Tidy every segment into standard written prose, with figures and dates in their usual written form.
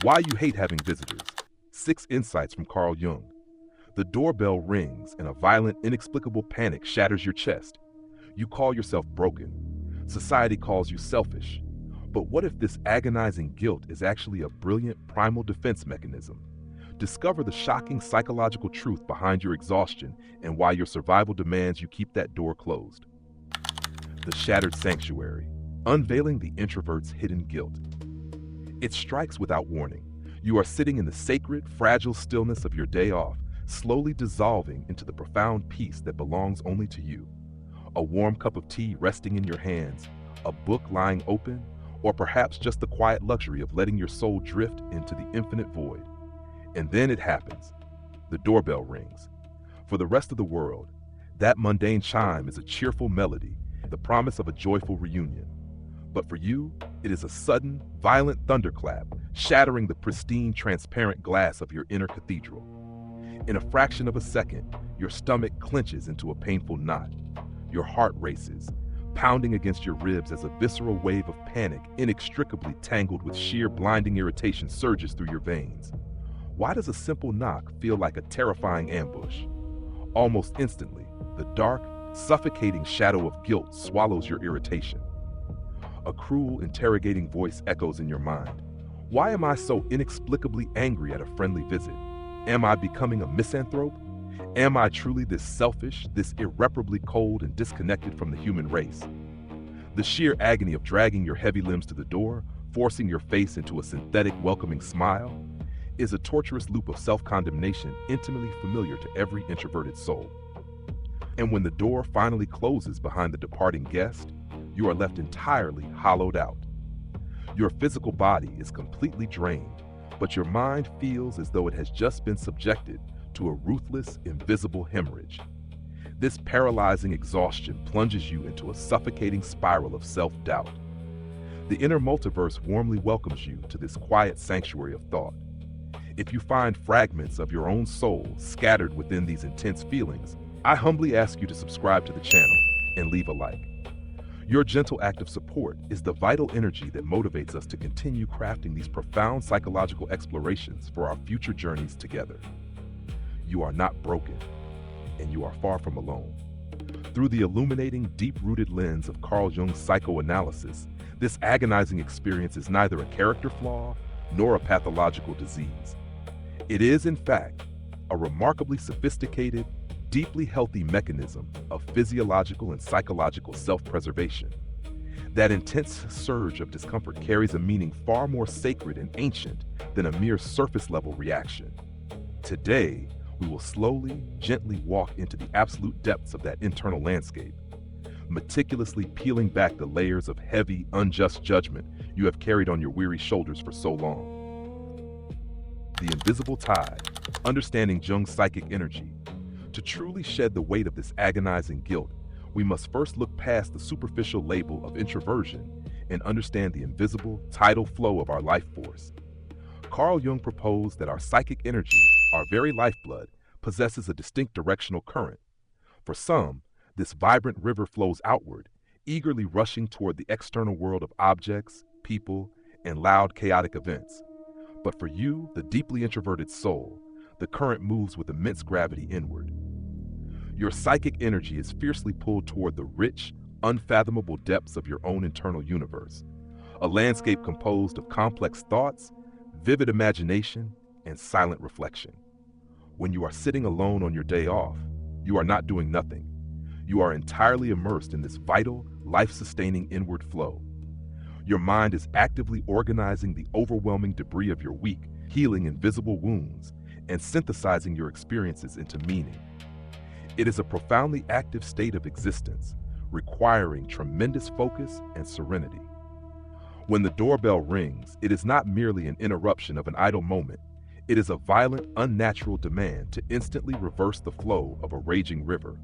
Why you hate having visitors. 6 insights from Carl Jung. The doorbell rings and a violent, inexplicable panic shatters your chest. You call yourself broken. Society calls you selfish. But what if this agonizing guilt is actually a brilliant primal defense mechanism? Discover the shocking psychological truth behind your exhaustion and why your survival demands you keep that door closed. The shattered sanctuary. Unveiling the introvert's hidden guilt. It strikes without warning. You are sitting in the sacred, fragile stillness of your day off, slowly dissolving into the profound peace that belongs only to you. A warm cup of tea resting in your hands, a book lying open, or perhaps just the quiet luxury of letting your soul drift into the infinite void. And then it happens. The doorbell rings. For the rest of the world, that mundane chime is a cheerful melody, the promise of a joyful reunion. But for you, it is a sudden, violent thunderclap, shattering the pristine, transparent glass of your inner cathedral. In a fraction of a second, your stomach clenches into a painful knot. Your heart races, pounding against your ribs as a visceral wave of panic, inextricably tangled with sheer blinding irritation, surges through your veins. Why does a simple knock feel like a terrifying ambush? Almost instantly, the dark, suffocating shadow of guilt swallows your irritation. A cruel, interrogating voice echoes in your mind. Why am I so inexplicably angry at a friendly visit? Am I becoming a misanthrope? Am I truly this selfish, this irreparably cold and disconnected from the human race? The sheer agony of dragging your heavy limbs to the door, forcing your face into a synthetic, welcoming smile, is a torturous loop of self-condemnation intimately familiar to every introverted soul. And when the door finally closes behind the departing guest, you are left entirely hollowed out. Your physical body is completely drained, but your mind feels as though it has just been subjected to a ruthless, invisible hemorrhage. This paralyzing exhaustion plunges you into a suffocating spiral of self-doubt. The inner multiverse warmly welcomes you to this quiet sanctuary of thought. If you find fragments of your own soul scattered within these intense feelings, I humbly ask you to subscribe to the channel and leave a like. Your gentle act of support is the vital energy that motivates us to continue crafting these profound psychological explorations for our future journeys together. You are not broken, and you are far from alone. Through the illuminating, deep-rooted lens of Carl Jung's psychoanalysis, this agonizing experience is neither a character flaw nor a pathological disease. It is, in fact, a remarkably sophisticated, deeply healthy mechanism of physiological and psychological self-preservation. That intense surge of discomfort carries a meaning far more sacred and ancient than a mere surface-level reaction. Today, we will slowly, gently walk into the absolute depths of that internal landscape, meticulously peeling back the layers of heavy, unjust judgment you have carried on your weary shoulders for so long. The invisible tide, understanding Jung's psychic energy. To truly shed the weight of this agonizing guilt, we must first look past the superficial label of introversion and understand the invisible, tidal flow of our life force. Carl Jung proposed that our psychic energy, our very lifeblood, possesses a distinct directional current. For some, this vibrant river flows outward, eagerly rushing toward the external world of objects, people, and loud, chaotic events. But for you, the deeply introverted soul, the current moves with immense gravity inward. Your psychic energy is fiercely pulled toward the rich, unfathomable depths of your own internal universe, a landscape composed of complex thoughts, vivid imagination, and silent reflection. When you are sitting alone on your day off, you are not doing nothing. You are entirely immersed in this vital, life-sustaining inward flow. Your mind is actively organizing the overwhelming debris of your week, healing invisible wounds, and synthesizing your experiences into meaning. It is a profoundly active state of existence, requiring tremendous focus and serenity. When the doorbell rings, it is not merely an interruption of an idle moment. It is a violent, unnatural demand to instantly reverse the flow of a raging river.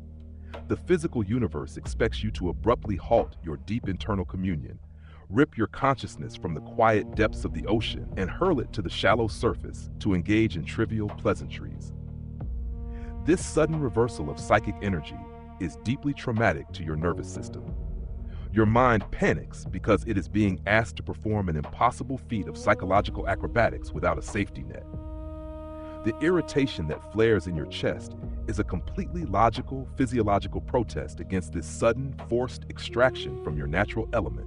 The physical universe expects you to abruptly halt your deep internal communion, rip your consciousness from the quiet depths of the ocean, and hurl it to the shallow surface to engage in trivial pleasantries. This sudden reversal of psychic energy is deeply traumatic to your nervous system. Your mind panics because it is being asked to perform an impossible feat of psychological acrobatics without a safety net. The irritation that flares in your chest is a completely logical, physiological protest against this sudden, forced extraction from your natural element.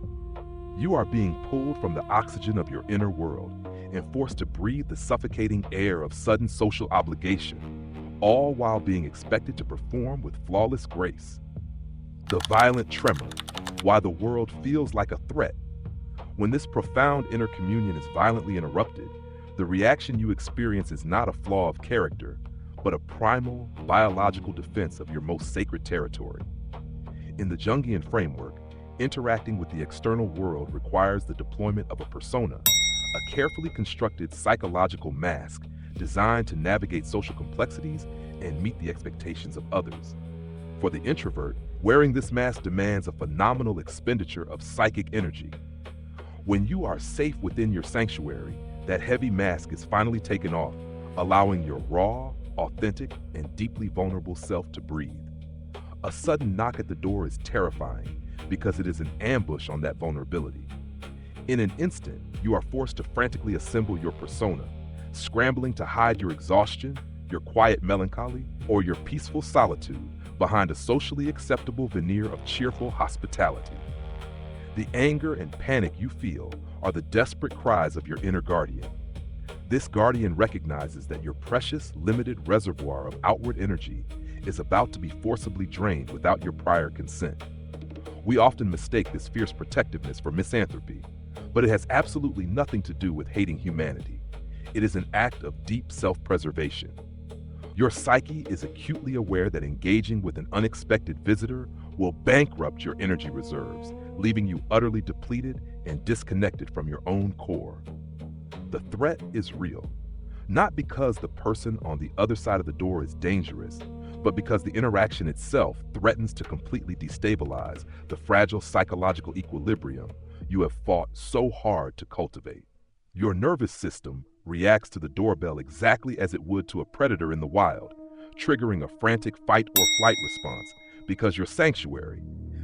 You are being pulled from the oxygen of your inner world and forced to breathe the suffocating air of sudden social obligation, all while being expected to perform with flawless grace. The violent tremor, why the world feels like a threat. When this profound inner communion is violently interrupted, the reaction you experience is not a flaw of character, but a primal, biological defense of your most sacred territory. In the Jungian framework, interacting with the external world requires the deployment of a persona, a carefully constructed psychological mask designed to navigate social complexities and meet the expectations of others. For the introvert, wearing this mask demands a phenomenal expenditure of psychic energy. When you are safe within your sanctuary, that heavy mask is finally taken off, allowing your raw, authentic, and deeply vulnerable self to breathe. A sudden knock at the door is terrifying because it is an ambush on that vulnerability. In an instant, you are forced to frantically assemble your persona, scrambling to hide your exhaustion, your quiet melancholy, or your peaceful solitude behind a socially acceptable veneer of cheerful hospitality. The anger and panic you feel are the desperate cries of your inner guardian. This guardian recognizes that your precious, limited reservoir of outward energy is about to be forcibly drained without your prior consent. We often mistake this fierce protectiveness for misanthropy, but it has absolutely nothing to do with hating humanity. It is an act of deep self-preservation. Your psyche is acutely aware that engaging with an unexpected visitor will bankrupt your energy reserves, leaving you utterly depleted and disconnected from your own core. The threat is real, not because the person on the other side of the door is dangerous, but because the interaction itself threatens to completely destabilize the fragile psychological equilibrium you have fought so hard to cultivate. Your nervous system reacts to the doorbell exactly as it would to a predator in the wild, triggering a frantic fight or flight response because your sanctuary,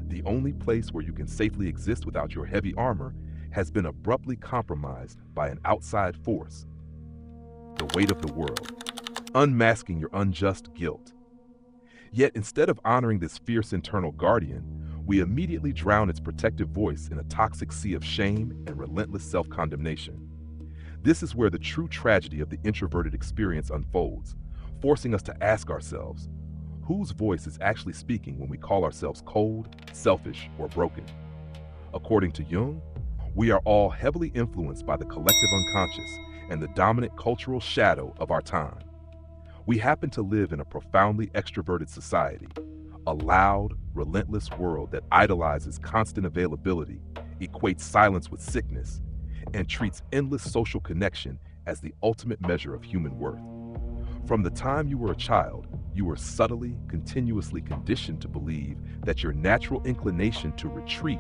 the only place where you can safely exist without your heavy armor, has been abruptly compromised by an outside force. The weight of the world, unmasking your unjust guilt. Yet instead of honoring this fierce internal guardian, we immediately drown its protective voice in a toxic sea of shame and relentless self-condemnation. This is where the true tragedy of the introverted experience unfolds, forcing us to ask ourselves, whose voice is actually speaking when we call ourselves cold, selfish, or broken? According to Jung, we are all heavily influenced by the collective unconscious and the dominant cultural shadow of our time. We happen to live in a profoundly extroverted society, a loud, relentless world that idolizes constant availability, equates silence with sickness, and treats endless social connection as the ultimate measure of human worth. From the time you were a child, you were subtly, continuously conditioned to believe that your natural inclination to retreat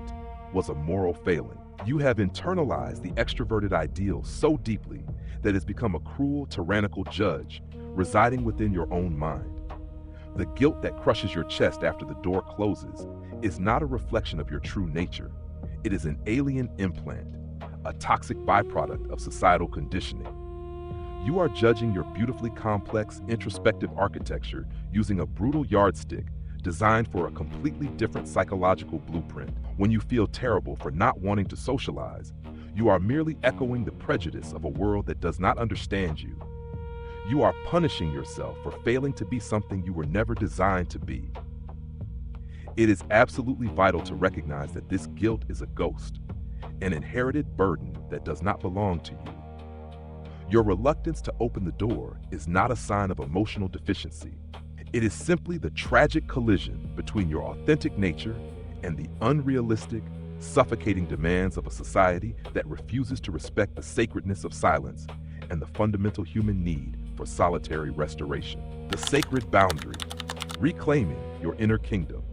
was a moral failing. You have internalized the extroverted ideal so deeply that it's become a cruel, tyrannical judge residing within your own mind. The guilt that crushes your chest after the door closes is not a reflection of your true nature. It is an alien implant, a toxic byproduct of societal conditioning. You are judging your beautifully complex, introspective architecture using a brutal yardstick designed for a completely different psychological blueprint. When you feel terrible for not wanting to socialize, you are merely echoing the prejudice of a world that does not understand you. You are punishing yourself for failing to be something you were never designed to be. It is absolutely vital to recognize that this guilt is a ghost, an inherited burden that does not belong to you. Your reluctance to open the door is not a sign of emotional deficiency. It is simply the tragic collision between your authentic nature and the unrealistic, suffocating demands of a society that refuses to respect the sacredness of silence and the fundamental human need for solitary restoration. The sacred boundary, reclaiming your inner kingdom.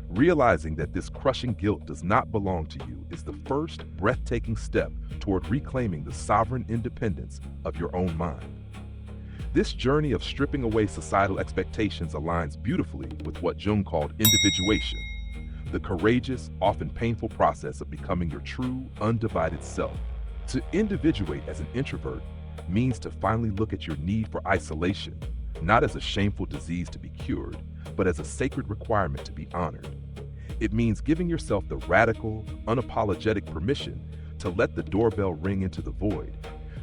Realizing that this crushing guilt does not belong to you is the first breathtaking step toward reclaiming the sovereign independence of your own mind. This journey of stripping away societal expectations aligns beautifully with what Jung called individuation, the courageous, often painful process of becoming your true, undivided self. To individuate as an introvert means to finally look at your need for isolation, not as a shameful disease to be cured, but as a sacred requirement to be honored. It means giving yourself the radical, unapologetic permission to let the doorbell ring into the void,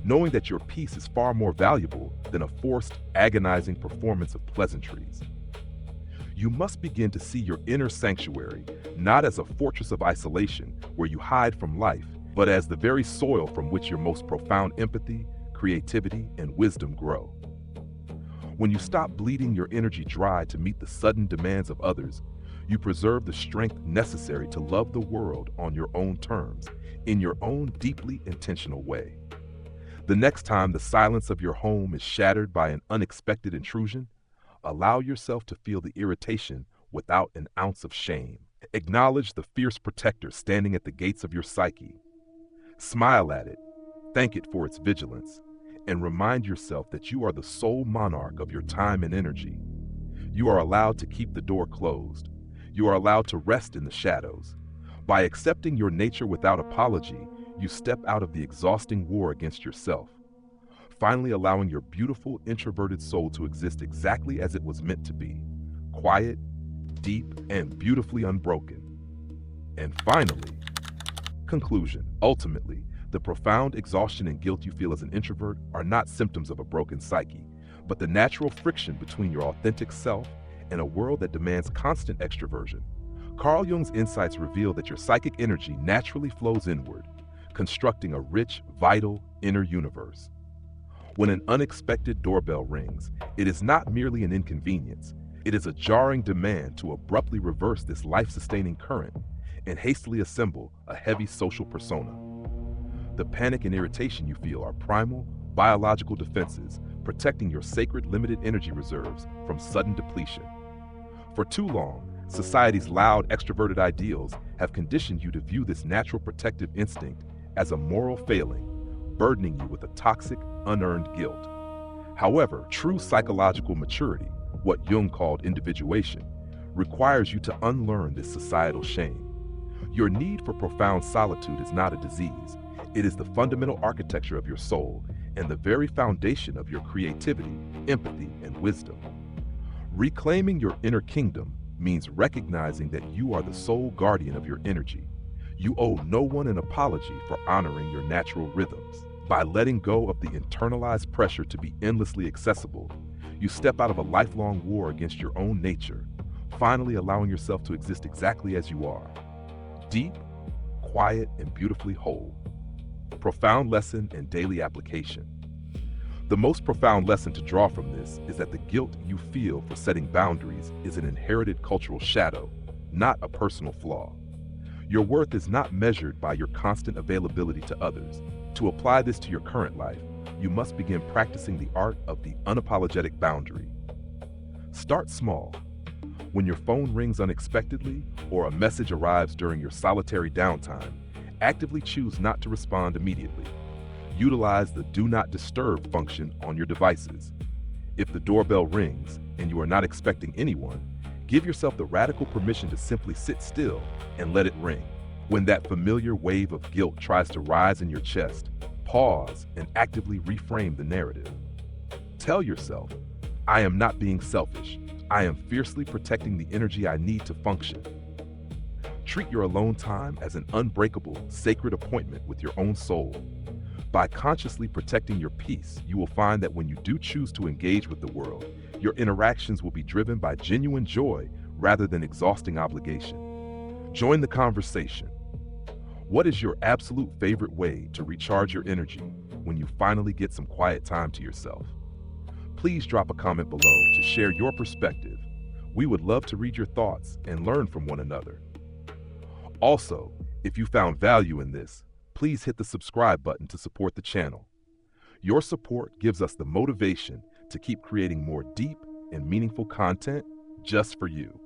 knowing that your peace is far more valuable than a forced, agonizing performance of pleasantries. You must begin to see your inner sanctuary not as a fortress of isolation where you hide from life, but as the very soil from which your most profound empathy, creativity, and wisdom grow. When you stop bleeding your energy dry to meet the sudden demands of others, you preserve the strength necessary to love the world on your own terms, in your own deeply intentional way. The next time the silence of your home is shattered by an unexpected intrusion, allow yourself to feel the irritation without an ounce of shame. Acknowledge the fierce protector standing at the gates of your psyche. Smile at it, thank it for its vigilance, and remind yourself that you are the sole monarch of your time and energy. You are allowed to keep the door closed. You are allowed to rest in the shadows. By accepting your nature without apology, you step out of the exhausting war against yourself, finally allowing your beautiful introverted soul to exist exactly as it was meant to be, quiet, deep, and beautifully unbroken. And finally, conclusion. Ultimately, the profound exhaustion and guilt you feel as an introvert are not symptoms of a broken psyche, but the natural friction between your authentic self and a world that demands constant extroversion. Carl Jung's insights reveal that your psychic energy naturally flows inward, constructing a rich, vital inner universe. When an unexpected doorbell rings, it is not merely an inconvenience. It is a jarring demand to abruptly reverse this life-sustaining current and hastily assemble a heavy social persona. The panic and irritation you feel are primal, biological defenses protecting your sacred limited energy reserves from sudden depletion. For too long, society's loud, extroverted ideals have conditioned you to view this natural protective instinct as a moral failing, burdening you with a toxic, unearned guilt. However, true psychological maturity, what Jung called individuation, requires you to unlearn this societal shame. Your need for profound solitude is not a disease. It is the fundamental architecture of your soul and the very foundation of your creativity, empathy, and wisdom. Reclaiming your inner kingdom means recognizing that you are the sole guardian of your energy. You owe no one an apology for honoring your natural rhythms. By letting go of the internalized pressure to be endlessly accessible, you step out of a lifelong war against your own nature, finally allowing yourself to exist exactly as you are. Deep, quiet, and beautifully whole. Profound lesson and daily application. The most profound lesson to draw from this is that the guilt you feel for setting boundaries is an inherited cultural shadow, not a personal flaw. Your worth is not measured by your constant availability to others. To apply this to your current life, you must begin practicing the art of the unapologetic boundary. Start small. When your phone rings unexpectedly or a message arrives during your solitary downtime, actively choose not to respond immediately. Utilize the Do Not Disturb function on your devices. If the doorbell rings and you are not expecting anyone, give yourself the radical permission to simply sit still and let it ring. When that familiar wave of guilt tries to rise in your chest, pause and actively reframe the narrative. Tell yourself, I am not being selfish. I am fiercely protecting the energy I need to function. Treat your alone time as an unbreakable, sacred appointment with your own soul. By consciously protecting your peace, you will find that when you do choose to engage with the world, your interactions will be driven by genuine joy rather than exhausting obligation. Join the conversation. What is your absolute favorite way to recharge your energy when you finally get some quiet time to yourself? Please drop a comment below to share your perspective. We would love to read your thoughts and learn from one another. Also, if you found value in this, please hit the subscribe button to support the channel. Your support gives us the motivation to keep creating more deep and meaningful content just for you.